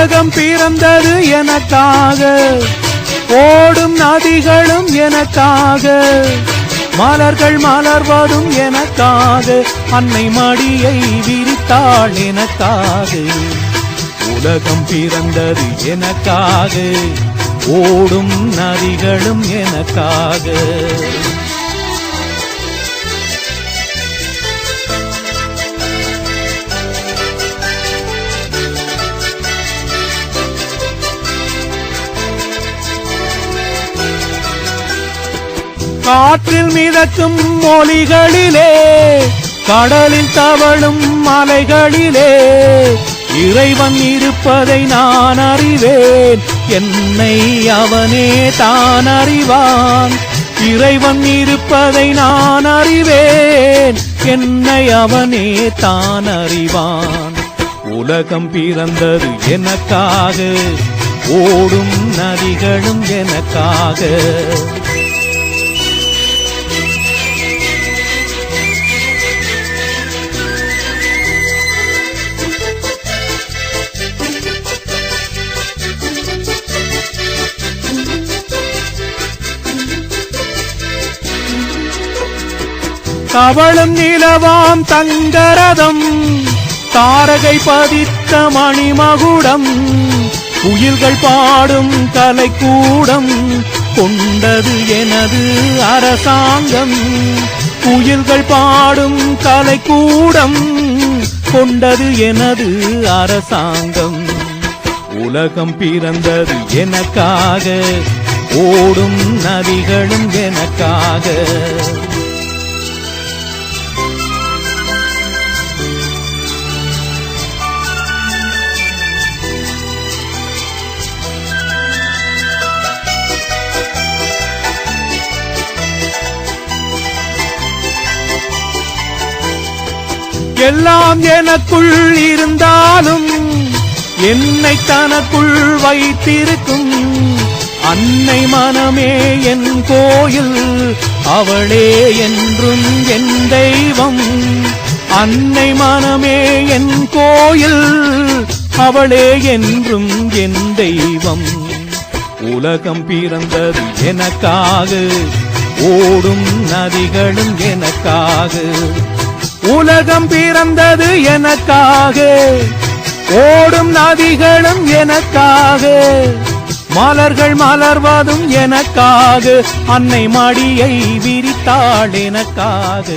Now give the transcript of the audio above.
உலகம் பிறந்தது எனக்காக, ஓடும் நதிகளும் எனக்காக, மலர்கள் மலர்வதும் எனக்காக, அன்னை மடியை விரித்தாள் எனக்காக. உலகம் பிறந்தது எனக்காக, ஓடும் நதிகளும் எனக்காக. காற்றில் மிதக்கும் மொழிகளிலே, கடலில் தவழும் மலைகளிலே, இறைவன் இருப்பதை நான் அறிவேன், என்னை அவனே தான் அறிவான். இறைவன் இருப்பதை நான் அறிவேன், என்னை அவனே தான் அறிவான். உலகம் பிறந்தது எனக்காக, ஓடும் நதிகளும் எனக்காக. தவளும் நிலவாம் தங்கரதம், தாரகை பதித்த மணிமகுடம், குயில்கள் பாடும் கலைக்கூடம், கொண்டது எனது அரசாங்கம். குயில்கள் பாடும் கலைக்கூடம், கொண்டது எனது அரசாங்கம். உலகம் பிறந்தது எனக்காக, ஓடும் நதிகளும் எனக்காக. எல்லாம் எனக்குள் இருந்தாலும் என்னை தனக்குள் வைத்திருக்கும் அன்னை மனமே என் கோயில், அவளே என்றும் என் தெய்வம். அன்னை மனமே என் கோயில், அவளே என்றும் என் தெய்வம். உலகம் பிறந்தது எனக்காக, ஓடும் நதிகளும் எனக்காக. உலகம் பிறந்தது எனக்காக, ஓடும் நதிகளும் எனக்காக, மலர்கள் மலர்வதும் எனக்காக, அன்னை மடியை விரித்தாள் எனக்காக.